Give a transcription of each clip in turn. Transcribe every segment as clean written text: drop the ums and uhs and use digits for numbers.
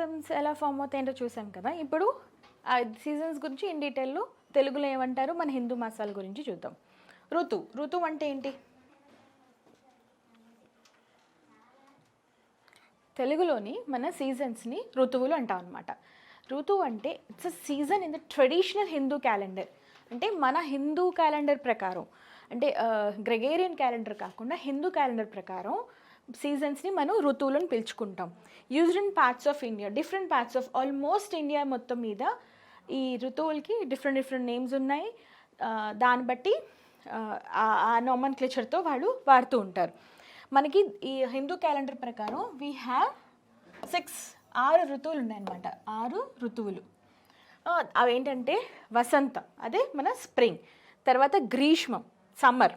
Seasons ఎలా form అవుతాయంటో చూసాం కదా. ఇప్పుడు ఆ సీజన్స్ గురించి ఇన్ డీటెయిల్లో తెలుగులో ఏమంటారు, మన హిందూ మాసాల గురించి చూద్దాం. ఋతువు అంటే ఏంటి? తెలుగులోని మన సీజన్స్ని ఋతువులు అంటాం అనమాట. ఋతువు అంటే it's a season in the traditional Hindu calendar. అంటే మన హిందూ క్యాలెండర్ ప్రకారం, అంటే గ్రెగేరియన్ క్యాలెండర్ కాకుండా హిందూ క్యాలెండర్ ప్రకారం సీజన్స్ని మనం ఋతువులను పిలుచుకుంటాం. Used in parts of India, different parts of almost India మొత్తం మీద ఈ ఋతువులకి డిఫరెంట్ నేమ్స్ ఉన్నాయి. దాన్ని బట్టి ఆ నామన్క్లేచర్తో వాళ్ళు వాడుతూ ఉంటారు. మనకి ఈ హిందూ క్యాలెండర్ ప్రకారం వీ హ్యావ్ 6 ఋతువులు ఉన్నాయన్నమాట. 6 ఋతువులు. అవేంటంటే వసంతం, అదే మన స్ప్రింగ్. తర్వాత గ్రీష్మం, సమ్మర్.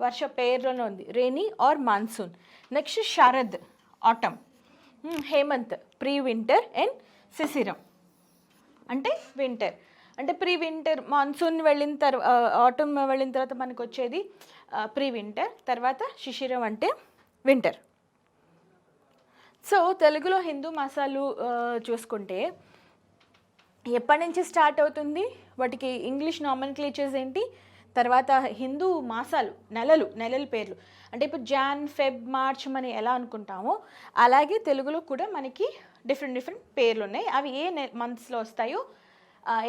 వర్ష పేరులోనే ఉంది, rainy or monsoon. Next Sharad, autumn. Hemant, pre winter. And శిశిరం అంటే వింటర్. అంటే ప్రీ వింటర్, మాన్సూన్ వెళ్ళిన తర్వాత, ఆటమ్ వెళ్ళిన తర్వాత మనకు వచ్చేది ప్రీ వింటర్. తర్వాత శిశిరం అంటే వింటర్. సో తెలుగులో హిందూ మాసాలు చూసుకుంటే ఎప్పటి నుంచి స్టార్ట్ అవుతుంది, వాటికి ఇంగ్లీష్ నామన్క్లేచర్స్ ఏంటి, తర్వాత హిందూ మాసాలు నెలల పేర్లు. అంటే ఇప్పుడు జాన్, ఫెబ్, మార్చ్ మనం ఎలా అనుకుంటామో అలాగే తెలుగులో కూడా మనకి డిఫరెంట్ పేర్లు ఉన్నాయి. అవి ఏ మంత్స్లో వస్తాయో,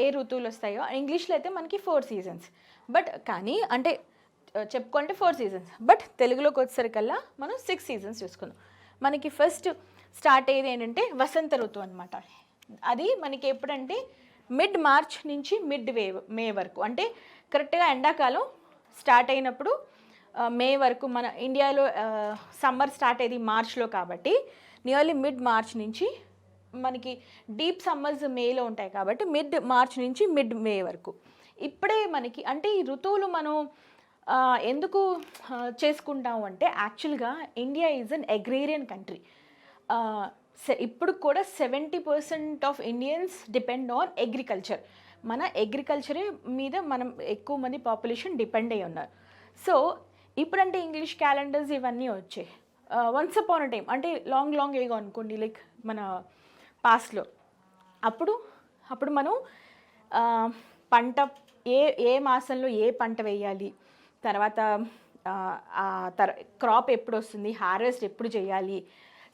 ఏ ఋతువులు వస్తాయో. ఇంగ్లీష్లో అయితే మనకి 4 సీజన్స్. బట్ కానీ అంటే చెప్పుకుంటే 4 సీజన్స్, బట్ తెలుగులోకి వచ్చేసరికల్లా మనం 6 సీజన్స్ చూసుకుందాం. మనకి ఫస్ట్ స్టార్ట్ అయ్యేది ఏంటంటే వసంత ఋతువు అనమాట. అది మనకి ఎప్పుడంటే మిడ్ మార్చ్ నుంచి మే వరకు. అంటే కరెక్ట్గా ఎండాకాలం స్టార్ట్ అయినప్పుడు మే వరకు. మన ఇండియాలో సమ్మర్ స్టార్ట్ అయ్యేది మార్చ్లో కాబట్టి నియర్లీ మిడ్ మార్చ్ నుంచి, మనకి డీప్ సమ్మర్స్ మేలో ఉంటాయి కాబట్టి మిడ్ మార్చ్ నుంచి మిడ్ మే వరకు. ఇప్పుడే మనకి అంటే ఈ ఋతువులు మనం ఎందుకు చేసుకుంటాము అంటే, యాక్చువల్గా India is an agrarian country. ఇప్పుడు కూడా 70% of Indians depend on agriculture. మన అగ్రికల్చరే మీద మనం ఎక్కువ మంది పాపులేషన్ డిపెండ్ అయ్యి ఉన్నారు. సో ఇప్పుడంటే ఇంగ్లీష్ క్యాలెండర్స్ ఇవన్నీ వచ్చాయి. వన్స్ అపాన్ అ టైం అంటే లాంగ్ ఏగో అనుకోండి, లైక్ మన పాస్ట్లో అప్పుడు మనం పంట ఏ మాసంలో ఏ పంట వేయాలి, తర్వాత క్రాప్ ఎప్పుడు వస్తుంది, హార్వెస్ట్ ఎప్పుడు చేయాలి,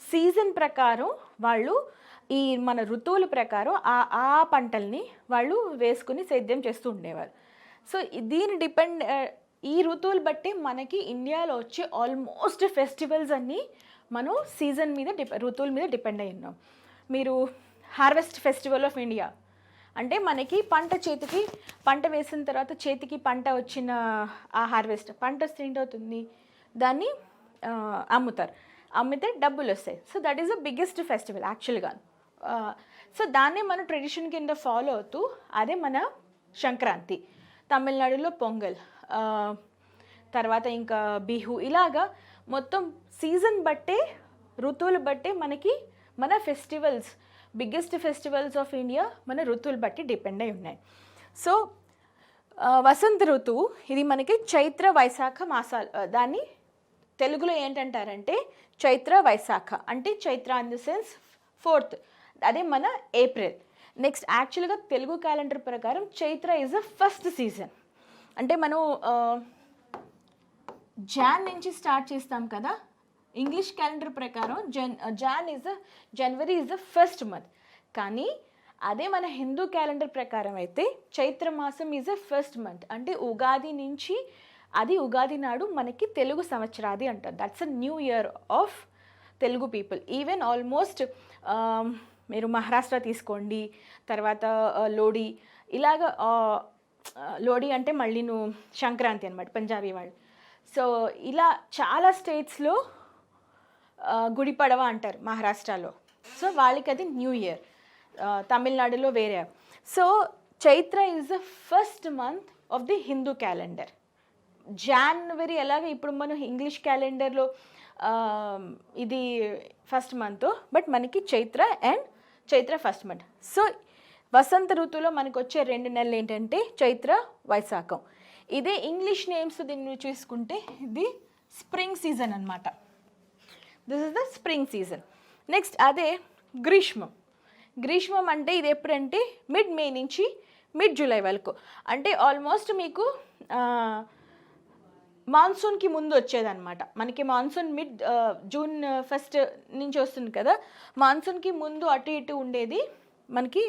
సీజన్ ప్రకారం వాళ్ళు ఈ మన ఋతువుల ప్రకారం ఆ పంటల్ని వాళ్ళు వేసుకుని సేద్యం చేస్తూ ఉండేవారు. సో ఈ ఋతువులు బట్టి మనకి ఇండియాలో వచ్చే ఆల్మోస్ట్ ఫెస్టివల్స్ అన్నీ మనం సీజన్ మీద ఋతువుల మీద డిపెండ్ అయి ఉన్నాం. మీరు హార్వెస్ట్ ఫెస్టివల్ ఆఫ్ ఇండియా అంటే మనకి పంట వేసిన తర్వాత చేతికి పంట వచ్చిన ఆ హార్వెస్ట్ పంట వస్తే ఏంటవుతుంది, దాన్ని అమ్మితే డబ్బులు వస్తాయి. So that is the biggest festival యాక్చువల్గా. సో దాన్నే మనం ట్రెడిషన్ కింద ఫాలో అవుతూ, అదే మన సంక్రాంతి. తమిళనాడులో పొంగల్, తర్వాత ఇంకా బిహు. ఇలాగా మొత్తం సీజన్ బట్టే, ఋతువులు బట్టే మనకి మన festivals, biggest festivals of India మన ఋతువులు బట్టి డిపెండ్ అయి ఉన్నాయి. సో వసంత ఋతువు ఇది మనకి చైత్ర వైశాఖ మాసాలు. దాన్ని తెలుగులో ఏంటంటారంటే చైత్ర వైశాఖ. అంటే Chaitra in the sense 4th, అదే మన ఏప్రిల్. నెక్స్ట్ యాక్చువల్గా తెలుగు క్యాలెండర్ ప్రకారం Chaitra is the first season. అంటే మనం జాన్ నుంచి స్టార్ట్ చేస్తాం కదా. ఇంగ్లీష్ క్యాలెండర్ ప్రకారం జనవరి ఈజ్ ద ఫస్ట్ మంత్. కానీ అదే మన హిందూ క్యాలెండర్ ప్రకారం అయితే చైత్ర మాసం ఈజ్ ద ఫస్ట్ మంత్. అంటే ఉగాది నుంచి, అది ఉగాది నాడు మనకి తెలుగు సంవత్సరాది అంటారు. That's a new year of Telugu people. Even almost మీరు మహారాష్ట్ర తీసుకోండి, తర్వాత లోడీ, ఇలాగ లోడీ అంటే మళ్ళీ సంక్రాంతి అనమాట పంజాబీ వాళ్ళు. సో ఇలా చాలా స్టేట్స్లో గుడి పడవ అంటారు మహారాష్ట్రలో. సో వాళ్ళకి అది న్యూ ఇయర్. తమిళనాడులో వేరే. So Chaitra is the first month of the Hindu calendar. జనవరి ఎలాగ ఇప్పుడు మనం ఇంగ్లీష్ క్యాలెండర్లో ఇది ఫస్ట్ మంత్, బట్ మనకి చైత్ర ఫస్ట్ మంత్. సో వసంత ఋతువులో మనకు వచ్చే 2 నెలలు ఏంటంటే చైత్ర, వైశాఖం. ఇదే ఇంగ్లీష్ నేమ్స్ దీన్ని చూసుకుంటే ఇది స్ప్రింగ్ సీజన్ అనమాట. This is the spring season. Next అదే గ్రీష్మం. గ్రీష్మం అంటే ఇది ఎప్పుడంటే మిడ్ మే నుంచి మిడ్ జూలై వరకు, అంటే ఆల్మోస్ట్ మీకు మాన్సూన్కి ముందు వచ్చేదన్నమాట. మనకి మాన్సూన్ జూన్ 1 నుంచి వస్తుంది కదా, మాన్సూన్కి ముందు అటు ఇటు ఉండేది మనకి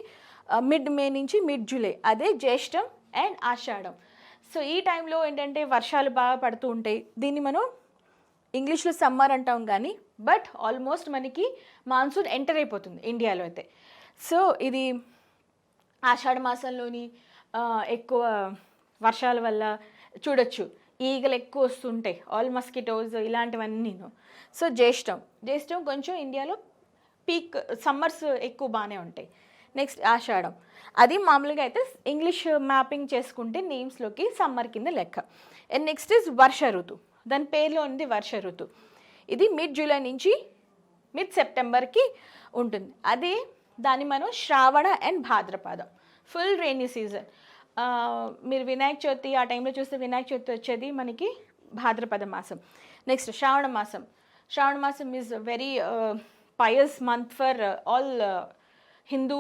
మిడ్ మే నుంచి మిడ్ జూలై, అదే జ్యేష్టం అండ్ ఆషాఢం. సో ఈ టైంలో ఏంటంటే వర్షాలు బాగా పడుతూ ఉంటాయి. దీన్ని మనం ఇంగ్లీష్లో సమ్మర్ అంటాం కానీ బట్ ఆల్మోస్ట్ మనకి మాన్సూన్ ఎంటర్ అయిపోతుంది ఇండియాలో అయితే. సో ఇది ఆషాఢ మాసంలోని ఎక్కువ వర్షాల వల్ల చూడొచ్చు ఈగలు ఎక్కువ వస్తుంటాయి, ఆల్ మస్కిటోస్ ఇలాంటివన్నీ. సో జ్యేష్టం కొంచెం ఇండియాలో పీక్, సమ్మర్స్ ఎక్కువ బాగానే ఉంటాయి. నెక్స్ట్ ఆషాఢం, అది మామూలుగా అయితే ఇంగ్లీష్ మ్యాపింగ్ చేసుకుంటే నేమ్స్లోకి సమ్మర్ కింద లెక్క. అండ్ నెక్స్ట్ ఇస్ వర్ష ఋతు, దాని పేరులో ఉంది వర్ష ఋతు. ఇది మిడ్ జూలై నుంచి మిడ్ సెప్టెంబర్కి ఉంటుంది. అదే దాన్ని మనం శ్రావణ అండ్ భాద్రపదం, ఫుల్ రెయినీ సీజన్. మీరు వినాయక చవితి ఆ టైంలో చూస్తే వినాయక చవితి వచ్చేది మనకి భాద్రపద మాసం. నెక్స్ట్ శ్రావణ మాసం is very pious month for all Hindu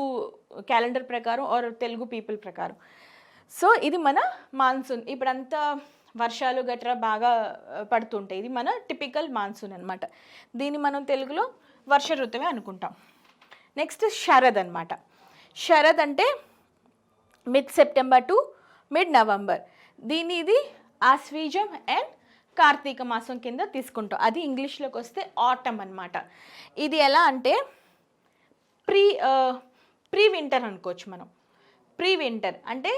calendar ప్రకారం ఆర్ తెలుగు పీపుల్ ప్రకారం. సో ఇది మన మాన్సూన్, ఇప్పుడంతా వర్షాలు గట్రా బాగా పడుతుంటాయి. ఇది మన టిపికల్ మాన్సూన్ అనమాట. దీన్ని మనం తెలుగులో వర్ష ఋతువే అనుకుంటాం. నెక్స్ట్ శరద్ అనమాట. శరద్ అంటే mid September to mid November. ఇది ఆశ్వీజం అండ్ కార్తీక మాసం కింద తీసుకుంటాం. అది ఇంగ్లీష్లోకి వస్తే ఆటమ్ అనమాట. ఇది ఎలా అంటే ప్రీ వింటర్ అనుకోవచ్చు మనం. ప్రీ వింటర్ అంటే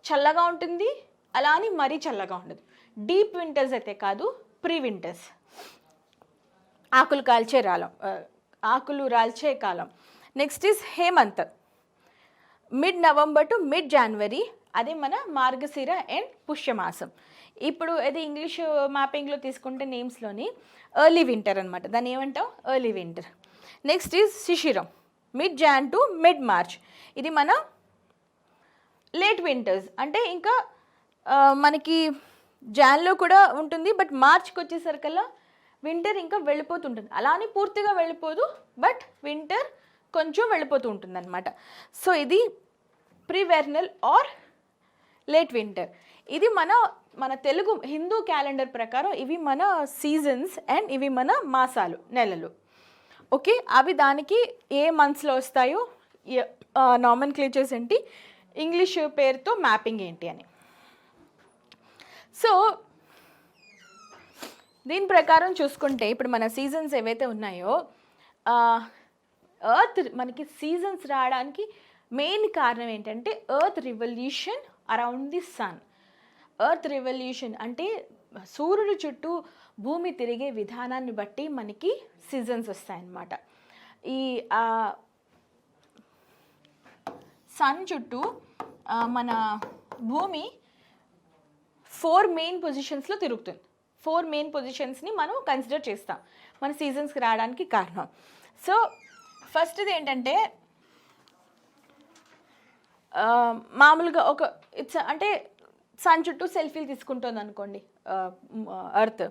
చల్లగా ఉంటుంది, అలా అని మరీ చల్లగా ఉండదు. డీప్ వింటర్స్ అయితే కాదు, ప్రీ వింటర్స్, ఆకులు రాల్చే కాలం. Next is Hemant, mid November to mid January, అదే మన మార్గశిర అండ్ పుష్యమాసం. ఇప్పుడు అది ఇంగ్లీష్ మ్యాపింగ్లో తీసుకుంటే నేమ్స్లోని ఎర్లీ వింటర్ అనమాట, దాన్ని ఏమంటాం ఎర్లీ వింటర్. నెక్స్ట్ ఈజ్ శిశిరం, mid Jan to mid March, ఇది మన లేట్ వింటర్స్. అంటే ఇంకా మనకి జాన్లో కూడా ఉంటుంది, బట్ మార్చ్కి వచ్చేసరికల్లా వింటర్ ఇంకా వెళ్ళిపోతుంటుంది. అలా అని పూర్తిగా వెళ్ళిపోదు, బట్ వింటర్ కొంచెం వెళ్ళిపోతూ ఉంటుంది అనమాట. సో ఇది ప్రీవెర్నల్ ఆర్ లేట్ వింటర్. ఇది మన తెలుగు హిందూ క్యాలెండర్ ప్రకారం ఇవి మన సీజన్స్ అండ్ ఇవి మన మాసాలు, నెలలు. ఓకే, అవి దానికి ఏ మంత్స్లో వస్తాయో నామన్క్లేచర్స్ ఏంటి, ఇంగ్లీష్ పేరుతో మ్యాపింగ్ ఏంటి అని. సో దీని ప్రకారం చూసుకుంటే ఇప్పుడు మన సీజన్స్ ఏవైతే ఉన్నాయో, ఎర్త్ మనకి సీజన్స్ రావడానికి మెయిన్ కారణం ఏంటంటే earth revolution around the sun. Earth revolution అంటే సూర్యుడు చుట్టూ భూమి తిరిగే విధానాన్ని బట్టి మనకి సీజన్స్ వస్తాయన్నమాట. ఈ సన్ చుట్టూ మన భూమి 4 మెయిన్ పొజిషన్స్లో తిరుగుతుంది. 4 మెయిన్ పొజిషన్స్ని మనం కన్సిడర్ చేస్తాం మన సీజన్స్కి రావడానికి కారణం. సో ఫస్ట్ది ఏంటంటే మామూలుగా అంటే సన్ చుట్టూ సెల్ఫీలు తీసుకుంటుంది అనుకోండి ఎర్త్.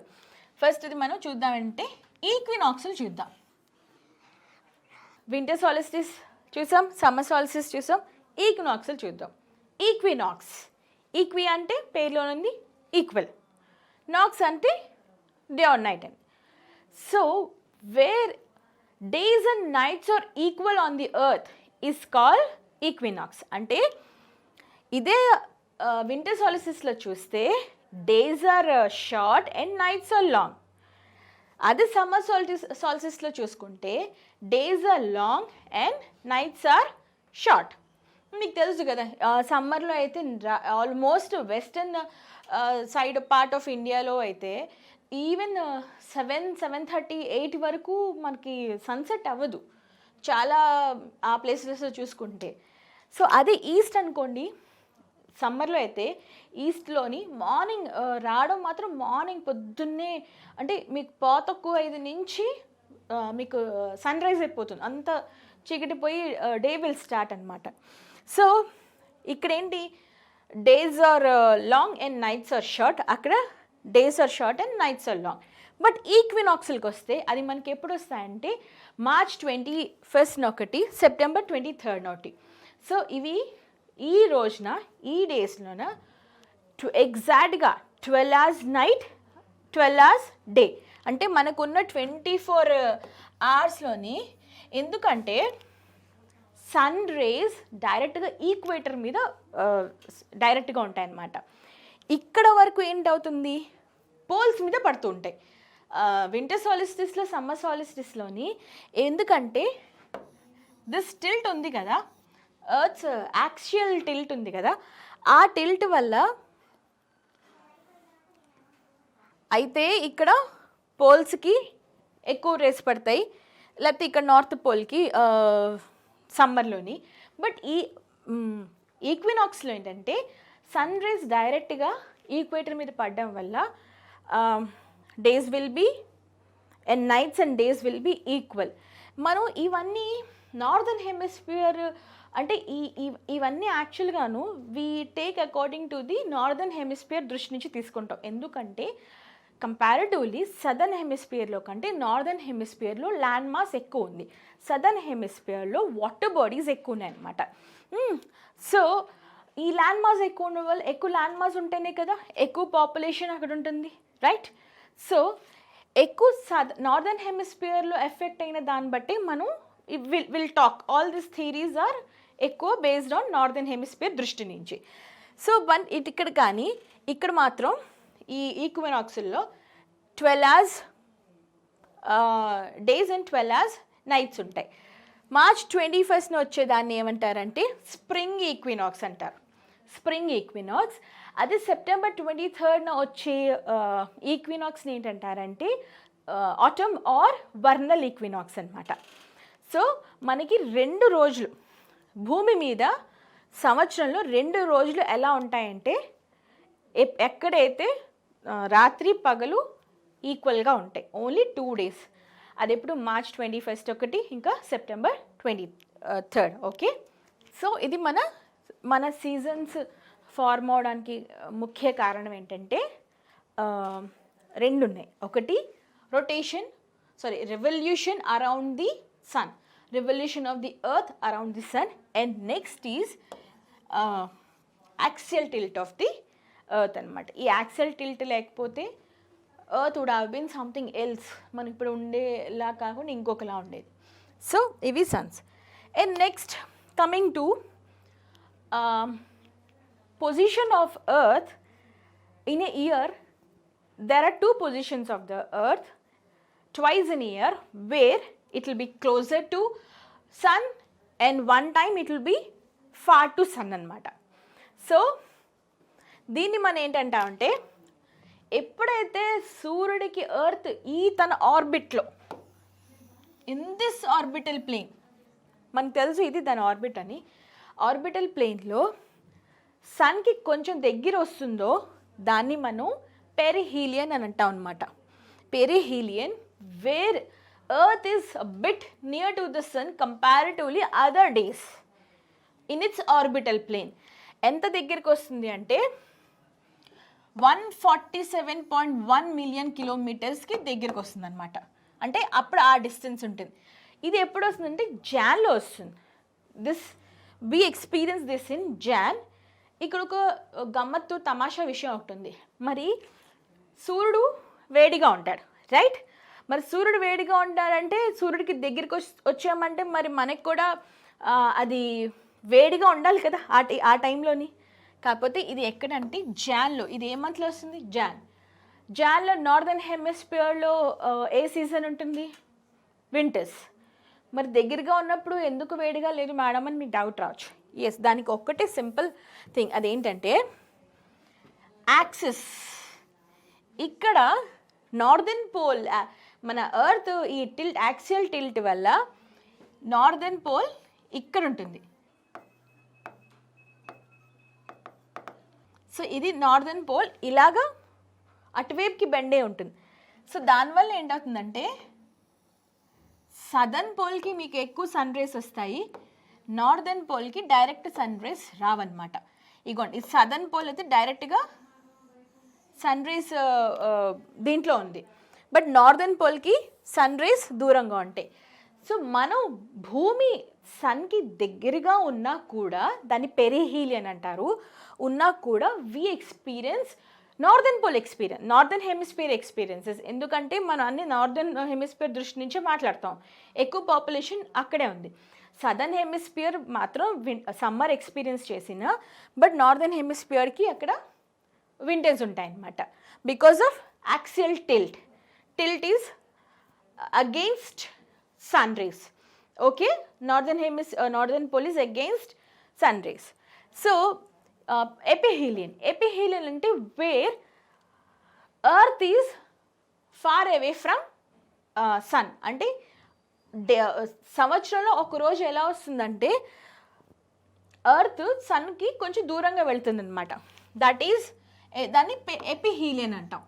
ఫస్ట్ది మనం చూద్దామంటే ఈక్వినాక్స్లు చూద్దాం. వింటర్ సాలిస్టిస్ చూసాం, సమ్మర్ సాలిస్టిస్ చూసాం, ఈక్వినాక్స్లు చూద్దాం. ఈక్వి అంటే పేరులో ఉంది ఈక్వల్, నాక్స్ అంటే డే ఆర్ నైట్ అని. So where days and nights are equal on the earth is called equinox. అంటే ఇదే వింటర్ సాలిస్టిస్లో చూస్తే days are short and nights are long. అదే సమ్మర్ సాలిస్టిస్లో చూసుకుంటే days are long and nights are short. మీకు తెలుసు కదా, సమ్మర్లో అయితే almost western side part of ఇండియాలో అయితే ఈవెన్ 7:30, 8 వరకు మనకి సన్సెట్ అవ్వదు చాలా ఆ ప్లేసెస్లో చూసుకుంటే. సో అదే ఈస్ట్ అనుకోండి, సమ్మర్లో అయితే ఈస్ట్లోని మార్నింగ్ రావడం మాత్రం మార్నింగ్ పొద్దున్నే, అంటే మీకు 4:05 నుంచి మీకు సన్ రైజ్ అయిపోతుంది, అంత చీకటిపోయి డే విల్ స్టార్ట్ అనమాట. సో ఇక్కడ ఏంటి, days are long and nights are short, అక్కడ days are short and nights are long. But ఈక్వినాక్స్కి వస్తే అది మనకి ఎప్పుడు వస్తాయంటే మార్చ్ 21 ఒకటి, సెప్టెంబర్ 23 ఒకటి. సో ఇవి ఈ రోజున ఈ డేస్లోన ఎగ్జాక్ట్గా 12 hours నైట్ 12 hours డే. అంటే మనకున్న 24 hours ఎందుకంటే సన్ రేస్ డైరెక్ట్గా ఈక్వేటర్ మీద డైరెక్ట్గా ఉంటాయన్నమాట. ఇక్కడ వరకు ఏంటవుతుంది, పోల్స్ మీద పడుతూ ఉంటాయి. వింటర్ సాలిస్టిస్లో సమ్మర్ సాలిస్టిస్లోని ఎందుకంటే దిస్ టిల్ట్ ఉంది కదా, ఎర్త్స్ యాక్సియల్ టిల్ట్ ఉంది కదా, ఆ టిల్ట్ వల్ల అయితే ఇక్కడ పోల్స్కి ఎక్కువ రేస్ పడతాయి, లేకపోతే ఇక్కడ నార్త్ పోల్కి సమ్మర్లోని. బట్ ఈ ఈక్వినాక్స్లో ఏంటంటే సన్ రేస్ డైరెక్ట్గా ఈక్వేటర్ మీద పడడం వల్ల days will be and nights and days will be equal. మనం ఇవన్నీ నార్దర్న్ హెమిస్ఫియర్ అంటే ఇవన్నీ యాక్చువల్గాను we take according to the northern hemisphere దృష్టి నుంచి తీసుకుంటాం. ఎందుకంటే కంపారిటివ్లీ సదర్న్ హెమిస్ఫియర్లో కంటే నార్దర్న్ హెమిస్ఫియర్లో ల్యాండ్ మాస్ ఎక్కువ ఉంది, సదర్న్ హెమిస్ఫియర్లో వాటర్ బాడీస్ ఎక్కువ ఉన్నాయి అన్నమాట. సో ఈ ల్యాండ్ మాస్ ఎక్కువ ఉన్న వల్ల, ఎక్కువ ల్యాండ్ మాస్ ఉంటేనే కదా ఎక్కువ పాపులేషన్ అక్కడ ఉంటుంది, రైట్? సో ఎక్కువ నార్దర్న్ హెమిస్ఫియర్లో ఎఫెక్ట్ అయిన దాన్ని బట్టి మనం will talk all this theories are ఎక్కువ బేస్డ్ ఆన్ నార్దర్న్ హెమిస్ఫియర్ దృష్టి నుంచి. సో ఇక్కడ కానీ ఇక్కడ మాత్రం ఈ ఈక్వినాక్స్లో 12 hours డేస్ అండ్ 12 hours నైట్స్ ఉంటాయి. మార్చ్ 21 వచ్చేదాన్ని ఏమంటారంటే స్ప్రింగ్ ఈక్వినాక్స్ అంటారు, స్ప్రింగ్ ఈక్వినాక్స్. అదే సెప్టెంబర్ 23 వచ్చే ఈక్వినాక్స్ని ఏంటంటారంటే ఆటమ్ ఆర్ వర్నల్ ఈక్వినాక్స్ అనమాట. సో మనకి 2 రోజులు భూమి మీద సంవత్సరంలో 2 రోజులు ఎలా ఉంటాయంటే ఎక్కడైతే రాత్రి పగలు ఈక్వల్గా ఉంటాయి, ఓన్లీ 2 days. అది ఎప్పుడు మార్చ్ 21 ఒకటి, ఇంకా సెప్టెంబర్ 23. ఓకే, సో ఇది మన సీజన్స్ ఫార్మ్ అవడానికి ముఖ్య కారణం ఏంటంటే 2 ఉన్నాయి. ఒకటి revolution around the sun, revolution of the earth around the sun, and next is axial tilt of the earth అనమాట. ఈ యాక్సియల్ టిల్ట్ లేకపోతే earth would have been something else, మనకి ఇప్పుడు ఉండేలా కాకుండా ఇంకొకలా ఉండేది. సో ఇవి suns. And next coming to position of earth in a year, there are 2 positions of the earth twice in a year where it will be closer to sun and one time it will be far to sun anamata. So దీన్ని మనం ఏంటంటే ఎప్పుడైతే సూర్యుడికి earth ఈ తన ఆర్బిట్లో in this orbital plane, మనకు తెలుసు ఇది దాని ఆర్బిట్ అని, ఆర్బిటల్ ప్లేన్లో సన్కి కొంచెం దగ్గర వస్తుందో దాన్ని మనం పెరిహీలియన్ అని అంటాం అనమాట. Perihelion where earth is bit near to the sun comparatively other days in its orbital plane. ఎంత దగ్గరికి వస్తుంది అంటే 147.1 million kilometers దగ్గరికి వస్తుంది అనమాట. అంటే అప్పుడు ఆ డిస్టెన్స్ ఉంటుంది. ఇది ఎప్పుడు వస్తుందంటే జాన్లో వస్తుంది. we experience this in Jan. ఇక్కడ ఒక గమ్మత్తు తమాషా విషయం ఒకటి ఉంది. మరి సూర్యుడు వేడిగా ఉంటాడు, రైట్? మరి సూర్యుడు వేడిగా ఉంటాడంటే సూర్యుడికి దగ్గరికి వచ్చామంటే మరి మనకు కూడా అది వేడిగా ఉండాలి కదా ఆ టైంలోని. కాకపోతే ఇది ఎక్కడంటే జాన్లో. ఇది ఏ మంత్లో వస్తుంది? జాన్లో నార్దర్న్ హెమిస్ఫియర్లో ఏ సీజన్ ఉంటుంది? వింటర్స్. మరి దగ్గరగా ఉన్నప్పుడు ఎందుకు వేడిగా లేదు మేడం అని మీకు డౌట్ రావచ్చు. ఎస్, దానికి ఒక్కటే సింపుల్ థింగ్, అదేంటంటే యాక్సిస్. ఇక్కడ నార్దర్న్ పోల్, మన ఎర్త్ ఈ టిల్ట్ యాక్సియల్ టిల్ట్ వల్ల నార్దర్న్ పోల్ ఇక్కడ ఉంటుంది. సో ఇది నార్దర్న్ పోల్ ఇలాగా అటువైపుకి బెండే ఉంటుంది. సో దానివల్ల ఏంటవుతుందంటే సదర్న్ పోల్కి మీకు ఎక్కువ సన్ రేస్ వస్తాయి, నార్దర్న్ పోల్కి డైరెక్ట్ సన్ రేస్ రావన్నమాట. ఇగోండి, ఇది సదర్న్ పోల్ అయితే డైరెక్ట్గా సన్ రేస్ దీంట్లో ఉంది. బట్ నార్దర్న్ పోల్కి సన్ రేస్ దూరంగా ఉంటాయి. సో మనం భూమి సన్కి దగ్గరగా ఉన్నా కూడా దాన్ని పెరిహీలియన్ అంటారు. ఉన్నా కూడా we experience northern pole experience, northern hemisphere experiences. ఎందుకంటే మనం అన్ని నార్దర్న్ హెమిస్ఫియర్ దృష్టి నుంచే మాట్లాడతాం, ఎక్కువ పాపులేషన్ అక్కడే ఉంది. సదర్న్ హెమిస్ఫియర్ మాత్రం సమ్మర్ ఎక్స్పీరియన్స్ చేసిన, బట్ నార్దర్న్ హెమిస్ఫియర్కి అక్కడ వింటర్స్ ఉంటాయన్నమాట. Because of axial tilt. Tilt is against sun rays. Okay, northern pole is against sun rays. So ephelion ante where earth is far away from sun. అంటే సంవత్సరంలో ఒక రోజు ఎలా వస్తుందంటే earth సన్కి కొంచెం దూరంగా వెళ్తుంది అనమాట. దట్ ఈజ్ దాన్ని ఎపిహీలియన్ అంటాం.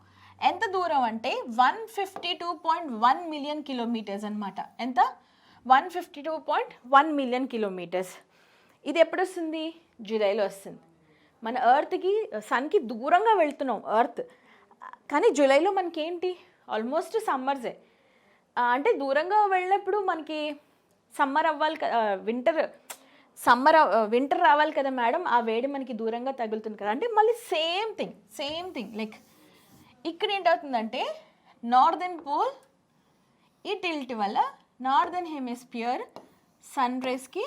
ఎంత దూరం అంటే 152.1 మిలియన్ కిలోమీటర్స్ అనమాట. ఎంత? 152.1 మిలియన్ కిలోమీటర్స్. ఇది ఎప్పుడు వస్తుంది? జూలైలో వస్తుంది. మన ఎర్త్కి సన్కి దూరంగా వెళ్తున్నాం ఎర్త్, కానీ జూలైలో మనకి ఏంటి ఆల్మోస్ట్ సమ్మర్సే. అంటే దూరంగా వెళ్ళినప్పుడు మనకి సమ్మర్ అవ్వాలి కదా, వింటర్ రావాలి కదా మేడం, ఆ వేడి మనకి దూరంగా తగులుతుంది కదా అంటే మళ్ళీ సేమ్ థింగ్ లైక్ ఇక్కడ ఏంటవుతుందంటే నార్దర్న్ పోల్ ఈ టిల్ట్ వల్ల నార్దర్న్ హెమిస్ఫియర్ సన్ రేస్కి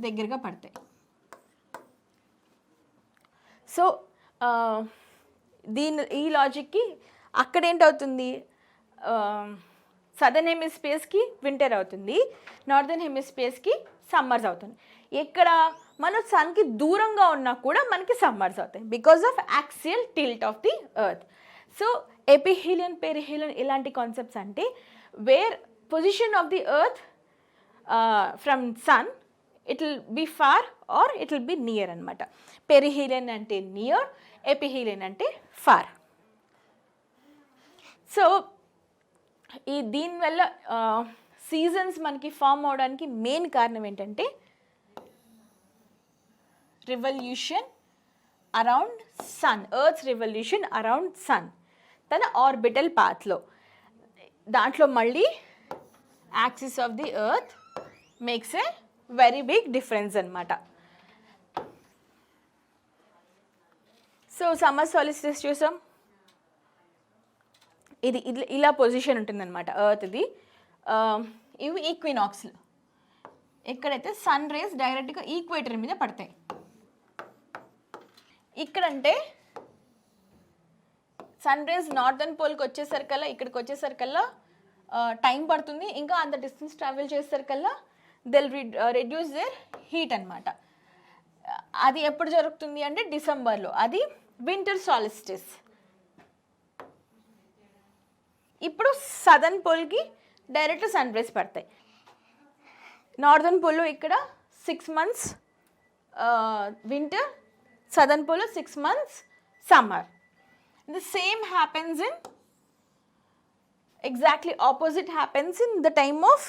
దగ్గరగా పడతాయి. సో ఈ లాజిక్కి అక్కడ ఏంటవుతుంది, సదర్న్ హెమిస్ఫియర్స్కి వింటర్ అవుతుంది, నార్దర్న్ హెమిస్ఫియర్స్కి సమ్మర్స్ అవుతుంది. ఎక్కడ మనం సన్కి దూరంగా ఉన్నా కూడా మనకి సమ్మర్స్ అవుతాయి because of axial tilt of the earth. So aphelion, perihelion ఇలాంటి కాన్సెప్ట్స్ అంటే where position of the earth from sun it will be far or it will be near అనమాట. పెరిహీలియన్ అంటే నియర్, ఎపిహీలియన్ అంటే far. So దీనివల్ల seasons మనకి form అవడానికి main కారణం ఏంటంటే revolution around sun, earth's revolution around sun తన orbital పాత్లో. దాంట్లో మళ్ళీ axis of the earth makes a very big difference అనమాట. సో సమ్మర్ సాలిస్టిస్ చూసాం, ఇది ఇలా పొజిషన్ ఉంటుందన్నమాట ఎర్త్ది. ఇవి ఈక్వినాక్స్లు, ఎక్కడైతే సన్ రేస్ డైరెక్ట్గా ఈక్వేటర్ మీద పడతాయి. ఇక్కడంటే సన్ రేస్ నార్దర్న్ పోల్కి వచ్చేసరికల్లా, ఇక్కడికి వచ్చేసరికల్లా టైం పడుతుంది, ఇంకా అంత డిస్టెన్స్ ట్రావెల్ చేసేసరికల్లా దిల్ రెడ్యూస్ దేర్ హీట్ అనమాట. అది ఎప్పుడు జరుగుతుంది అంటే డిసెంబర్లో, అది వింటర్ సాలిస్టిస్. ఇప్పుడు సదర్న్ పోల్కి డైరెక్ట్ సన్ రేస్ పడతాయి. నార్దర్న్ పోల్లో ఇక్కడ 6 months వింటర్, సదర్న్ పోల్లో 6 months summer. The same happens in, exactly opposite happens in the time of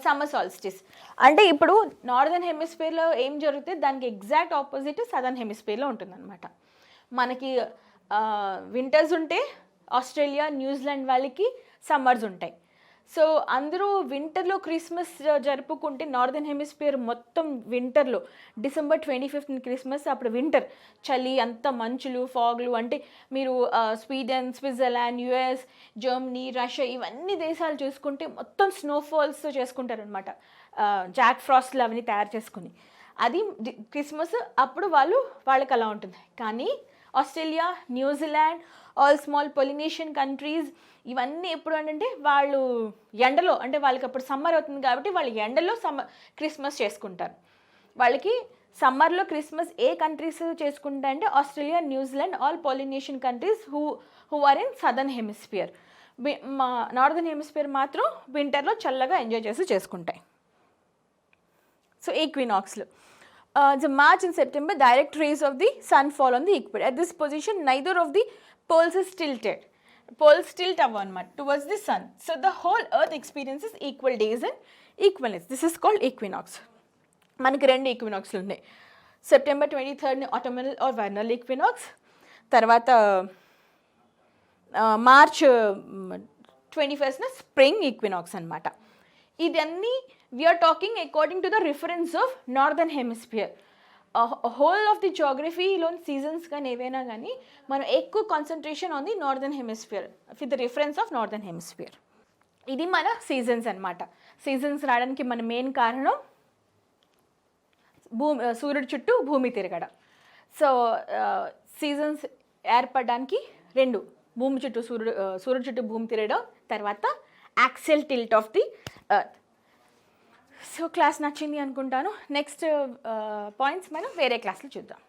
summer solstice. అంటే ఇప్పుడు నార్దర్న్ హెమిస్ఫియర్లో ఏం జరుగుతుంది దానికి ఎగ్జాక్ట్ ఆపోజిట్ సదర్న్ హెమిస్ఫియర్లో ఉంటుందన్నమాట. మనకి వింటర్స్ ఉంటే ఆస్ట్రేలియా, న్యూజిలాండ్ వాళ్ళకి సమ్మర్స్ ఉంటాయి. సో అందరూ వింటర్లో క్రిస్మస్ జరుపుకుంటే నార్దర్న్ హెమిస్ఫియర్ మొత్తం వింటర్లో, December 25th క్రిస్మస్, అప్పుడు వింటర్, చలి, అంత మంచులు, ఫాగ్లు. అంటే మీరు Sweden, Switzerland, US, Germany, Russia ఇవన్నీ దేశాలు చూసుకుంటే మొత్తం స్నోఫాల్స్ చేసుకుంటారనమాట, జాక్ ఫ్రాస్ట్లు అవన్నీ తయారు చేసుకుని. అది క్రిస్మస్ అప్పుడు వాళ్ళకి అలా ఉంటుంది. కానీ Australia, New Zealand, all small Polynesian countries ఇవన్నీ ఎప్పుడు అంటే వాళ్ళు ఎండలో, అంటే వాళ్ళకి అప్పుడు సమ్మర్ అవుతుంది కాబట్టి వాళ్ళు ఎండలో క్రిస్మస్ చేసుకుంటారు. వాళ్ళకి సమ్మర్లో క్రిస్మస్ ఏ కంట్రీస్ చేసుకుంటారంటే Australia, New Zealand, all Polynesian countries who are in southern hemisphere. మా నార్దర్న్ హెమిస్ఫియర్ మాత్రం వింటర్లో చల్లగా ఎంజాయ్ చేసి చేసుకుంటాయి. సో ఈక్వినాక్స్లో the March and September direct rays of the sun fall on the equator. At this position neither of the poles is tilted. Poles tilt avvanmat towards the sun. So the whole earth experiences equal days and equal nights. This is called equinox. మనకి 2 ఈక్వినాక్స్లు ఉన్నాయి. September 23rd autumnal or vernal equinox, తర్వాత March 21st spring equinox అనమాట. ఇదన్నీ we are talking according to the reference of northern hemisphere. Whole of the జోగ్రఫీలోని seasons కానీ ఏవైనా కానీ మనం ఎక్కువ concentration on the northern hemisphere with the reference of northern hemisphere. ఇది మన సీజన్స్ అనమాట. సీజన్స్ రావడానికి మన మెయిన్ కారణం సూర్యుడి చుట్టూ భూమి తిరగడం. సో సీజన్స్ ఏర్పడడానికి రెండు, భూమి చుట్టూ సూర్యుడి చుట్టూ భూమి తిరగడం, తర్వాత axial tilt of the earth. So class నచ్చింది అనుకుంటాను. నెక్స్ట్ పాయింట్స్ మనం వేరే క్లాస్లో చూద్దాం.